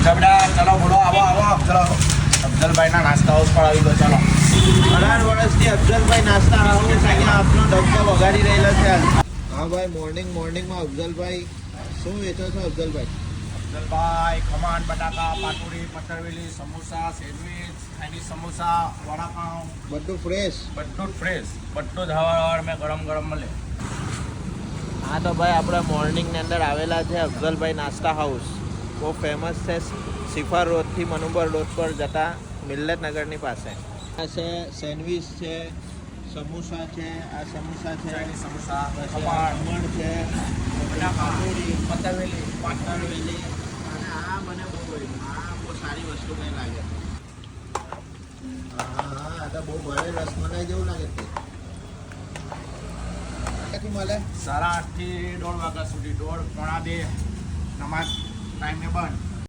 ચલો બોલો આવો ચલો અફઝલભાઈના નાસ્તા હાઉસ પર આવી ગયો ચલો 18 વર્ષથી અફઝલભાઈ નાસ્તા હાઉસ અહીંયા આપનો ડબ્બો વગાડી રહેલા છે. હા ભાઈ, મોર્નિંગમાં અફઝલભાઈ શું વેચો છો અફઝલભાઈ? અફઝલભાઈ ખમણ બટાકા પાટોડી પતરવેલી સમોસા સેન્ડવીચ ચાઇનીઝ સમોસા વડાપાઉં બધું ફ્રેશ. બધું જ ફ્રેશ, બધું જ હવાર મેં ગરમ મળે. હા તો ભાઈ આપણે મોર્નિંગની અંદર આવેલા છે અફઝલભાઈ નાસ્તા હાઉસ. બહુ ફેમસ છે સિફાર રોડથી મનુબર રોડ પર જતા મિલ્લત નગરની પાસે. આ છે સેન્ડવીચ છે, સમોસા છે, આ સમોસા છે, ચાઇનીઝ સમોસા ખમણ છે, બટાકા પતરવેલી પાટણવેલી. અને આ મને બહુ ગમ્યું. આ બહુ સારી વસ્તુ મને લાગે. હા આ તો બહુ ભારે રસમલાઈ જેવું લાગે છે. ક્યાંથી મળે? 8:30 થી 1:30 વાગ્યા સુધી 1:30 પોણા 2 નમાઝ ટાઈમે બંધ.